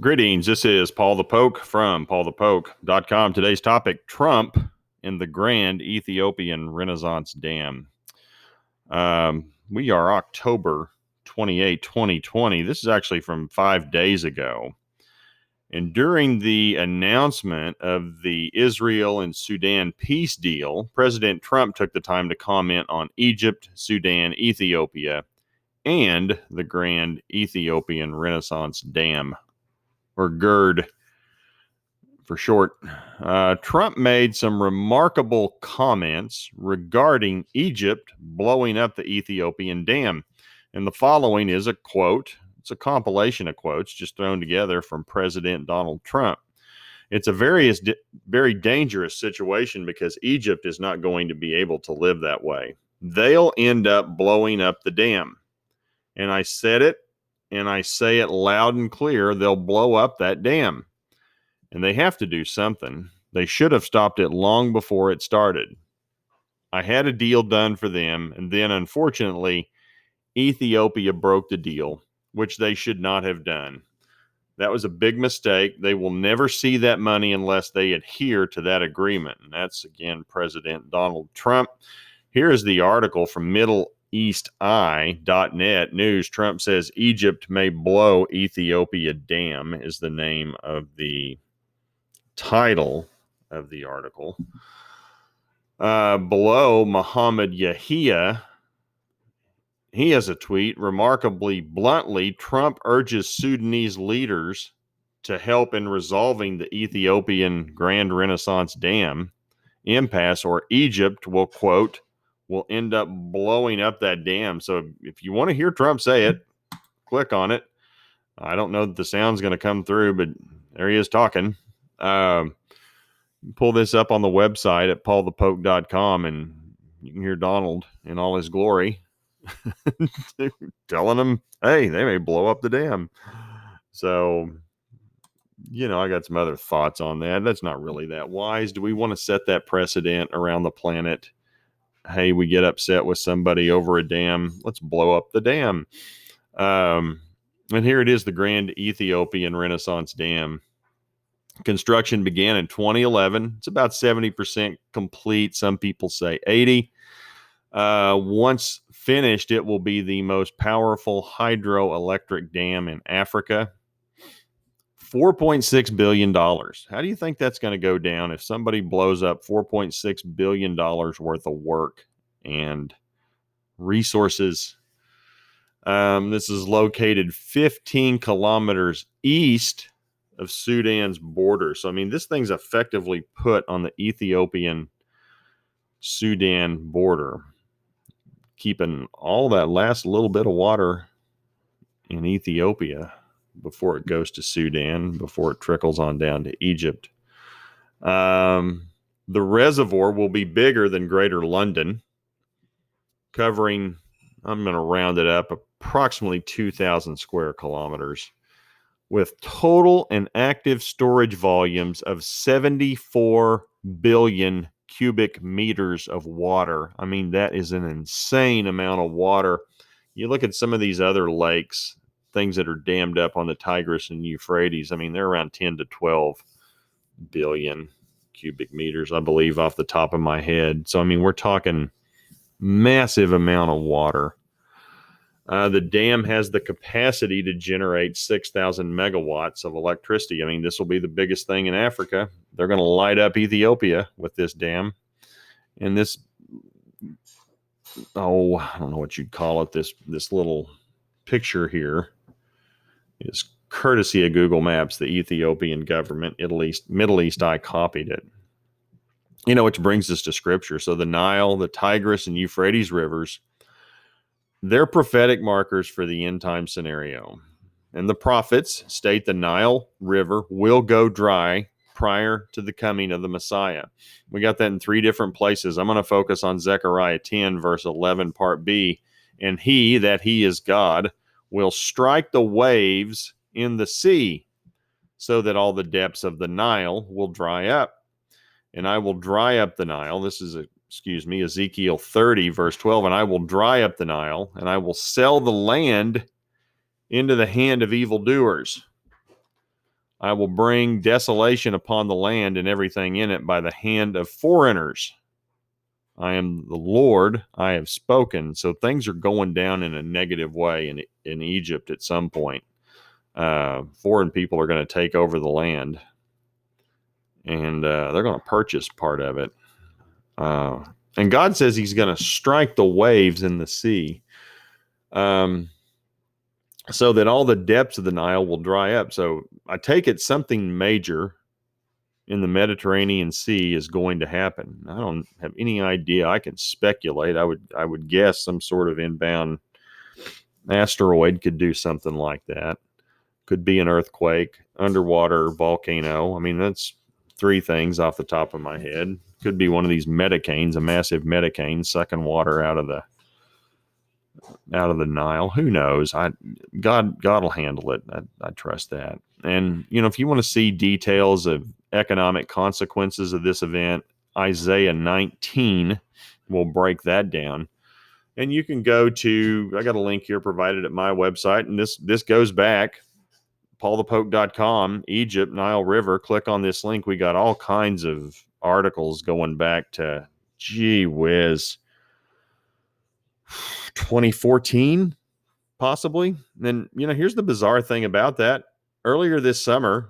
Greetings. This is Paul the Poke from PaulthePoke.com. Today's topic, Trump and the Grand Ethiopian Renaissance Dam. We are October 28, 2020. This is actually from 5 days ago. And during the announcement of the Israel and Sudan peace deal, President Trump took the time to comment on Egypt, Sudan, Ethiopia, and the Grand Ethiopian Renaissance Dam, or GERD for short. Trump made some remarkable comments regarding Egypt blowing up the Ethiopian dam. And the following is a quote. It's a compilation of quotes just thrown together from President Donald Trump. It's a very dangerous situation because Egypt is not going to be able to live that way. They'll end up blowing up the dam. And I said it, and I say it loud and clear, they'll blow up that dam. And they have to do something. They should have stopped it long before it started. I had a deal done for them, and then unfortunately, Ethiopia broke the deal, which they should not have done. That was a big mistake. They will never see that money unless they adhere to that agreement. And that's, again, President Donald Trump. Here is the article from MiddleEastEye.net news. Trump says Egypt may blow Ethiopia dam is the name of the title of the article. Below, Muhammad Yahia, he has a tweet. Remarkably bluntly, Trump urges Sudanese leaders to help in resolving the Ethiopian Grand Renaissance Dam impasse, or Egypt will, quote, will end up blowing up that dam. So if you want to hear Trump say it, click on it. I don't know that the sound's going to come through, but there he is talking. Pull this up on the website at PaulthePoke.com, and you can hear Donald in all his glory telling them, hey, they may blow up the dam. So, I got some other thoughts on that. That's not really that wise. Do we want to set that precedent around the planet? Hey, we get upset with somebody over a dam. Let's blow up the dam. And here it is, the Grand Ethiopian Renaissance Dam. Construction began in 2011. It's about 70% complete. Some people say 80. Once finished, it will be the most powerful hydroelectric dam in Africa. $4.6 billion. How do you think that's going to go down if somebody blows up $4.6 billion worth of work and resources? This is located 15 kilometers east of Sudan's border. So, this thing's effectively put on the Ethiopian-Sudan border, keeping all that last little bit of water in Ethiopia before it goes to Sudan, before it trickles on down to Egypt. The reservoir will be bigger than Greater London, covering, I'm going to round it up, approximately 2,000 square kilometers, with total and active storage volumes of 74 billion cubic meters of water. That is an insane amount of water. You look at some of these other lakes, things that are dammed up on the Tigris and Euphrates. They're around 10 to 12 billion cubic meters, I believe, off the top of my head. So, we're talking massive amount of water. The dam has the capacity to generate 6,000 megawatts of electricity. This will be the biggest thing in Africa. They're going to light up Ethiopia with this dam. And this, I don't know what you'd call it, this little picture here is courtesy of Google Maps, the Ethiopian government, Middle East Eye copied it. Which brings us to scripture. So the Nile, the Tigris, and Euphrates rivers, they're prophetic markers for the end time scenario. And the prophets state the Nile River will go dry prior to the coming of the Messiah. We got that in 3 different places. I'm going to focus on Zechariah 10, verse 11, part B. And he, that he is God, will strike the waves in the sea so that all the depths of the Nile will dry up. And I will dry up the Nile. This is Ezekiel 30, verse 12. And I will dry up the Nile, and I will sell the land into the hand of evildoers. I will bring desolation upon the land and everything in it by the hand of foreigners. I am the Lord, I have spoken. So things are going down in a negative way in Egypt at some point. Foreign people are going to take over the land, and they're going to purchase part of it. And God says he's going to strike the waves in the sea, so that all the depths of the Nile will dry up. So I take it something major in the Mediterranean Sea is going to happen. I don't have any idea. I can speculate. I would guess some sort of inbound asteroid could do something like that. Could be an earthquake, underwater volcano. I mean, that's three things off the top of my head. Could be one of these metacanes, a massive metacane sucking water out of the Nile. Who knows? God will handle it. I trust that. And if you want to see details of economic consequences of this event, Isaiah 19 will break that down. And you can go to, I got a link here provided at my website, and this goes back, PaulthePoke.com, Egypt, Nile River. Click on this link. We got all kinds of articles going back to, gee whiz, 2014, possibly. And then, here's the bizarre thing about that. Earlier this summer,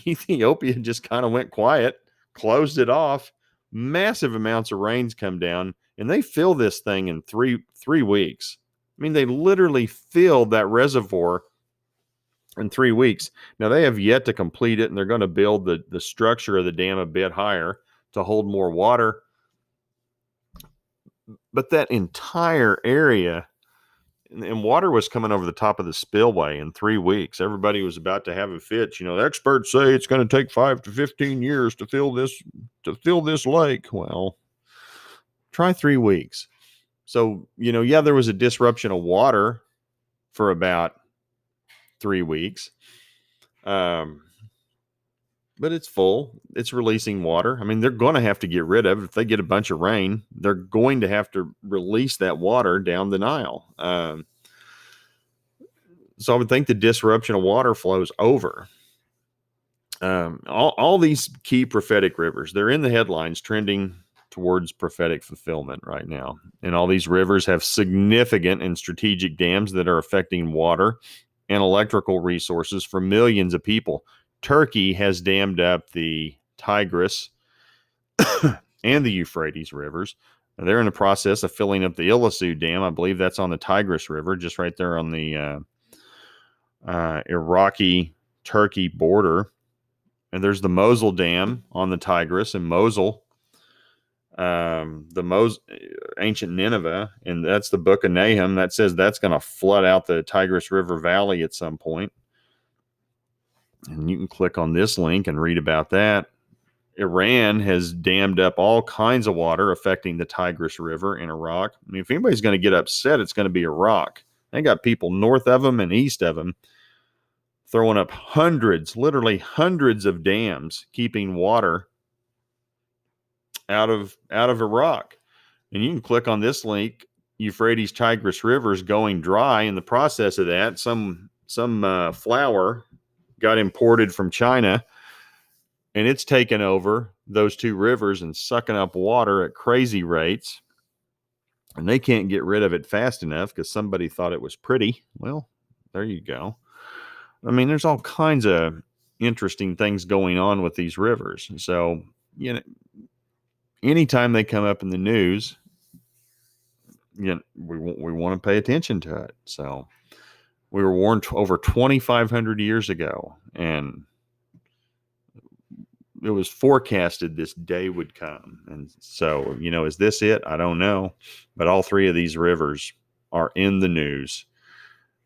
Ethiopia just kind of went quiet, closed it off. Massive amounts of rains come down, and they fill this thing in three weeks. I mean, they literally filled that reservoir in 3 weeks. Now, they have yet to complete it, and they're going to build the structure of the dam a bit higher to hold more water. But that entire area, and water was coming over the top of the spillway in 3 weeks. Everybody was about to have a fit. The experts say it's going to take 5 to 15 years to fill this lake. Well, try 3 weeks. So, there was a disruption of water for about 3 weeks. But it's full. It's releasing water. I mean, they're going to have to get rid of it. If they get a bunch of rain, they're going to have to release that water down the Nile. So I would think the disruption of water flows over. All these key prophetic rivers, they're in the headlines trending towards prophetic fulfillment right now. And all these rivers have significant and strategic dams that are affecting water and electrical resources for millions of people. Turkey has dammed up the Tigris and the Euphrates rivers. They're in the process of filling up the Ilisu Dam. I believe that's on the Tigris River, just right there on the Iraqi-Turkey border. And there's the Mosul Dam on the Tigris in Mosul, ancient Nineveh, and that's the Book of Nahum that says that's going to flood out the Tigris River Valley at some point. And you can click on this link and read about that. Iran has dammed up all kinds of water affecting the Tigris River in Iraq. I mean, if anybody's going to get upset, it's going to be Iraq. They got people north of them and east of them throwing up literally hundreds of dams, keeping water out of Iraq. And you can click on this link. Euphrates Tigris River is going dry. In the process of that, some flour got imported from China, and it's taken over those two rivers and sucking up water at crazy rates. And they can't get rid of it fast enough because somebody thought it was pretty. Well, there you go. I mean, there's all kinds of interesting things going on with these rivers. So, anytime they come up in the news, we want to pay attention to it. So we were warned over 2,500 years ago, and it was forecasted this day would come. And so, is this it? I don't know. But all three of these rivers are in the news,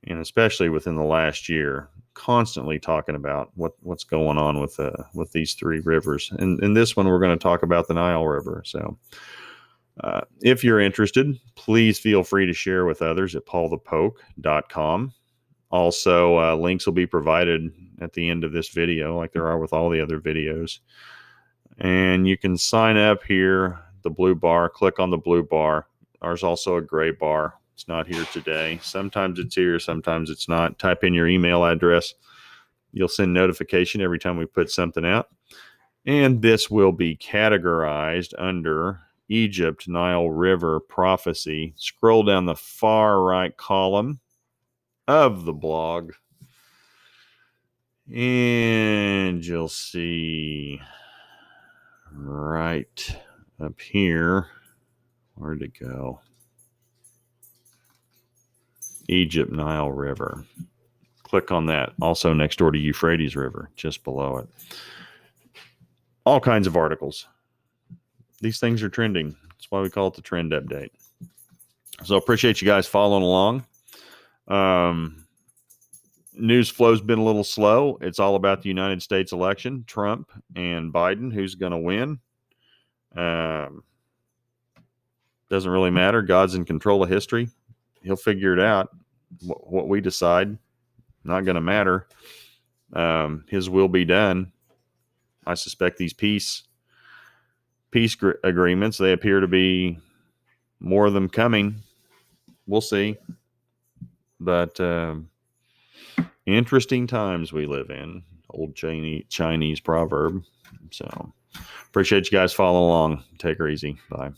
and especially within the last year, constantly talking about what's going on with these three rivers. And in this one, we're going to talk about the Nile River. So if you're interested, please feel free to share with others at PaulthePoke.com. Also, links will be provided at the end of this video, like there are with all the other videos. And you can sign up here, the blue bar, click on the blue bar. There's also a gray bar. It's not here today. Sometimes it's here, sometimes it's not. Type in your email address, You'll send notification every time we put something out. And this will be categorized under Egypt, Nile River prophecy. Scroll down the far right column of the blog, and you'll see right up here. Where'd it go? Egypt, Nile River. Click on that. Also next door to Euphrates River, just below it. All kinds of articles. These things are trending. That's why we call it the trend update. So appreciate you guys following along. News flow's been a little slow. It's all about the United States election, Trump and Biden, who's going to win. Doesn't really matter. God's in control of history. He'll figure it out. What we decide, not going to matter. His will be done. I suspect these peace agreements, they appear to be more of them coming. We'll see. But interesting times we live in. Old Chinese proverb. So appreciate you guys following along. Take her easy. Bye.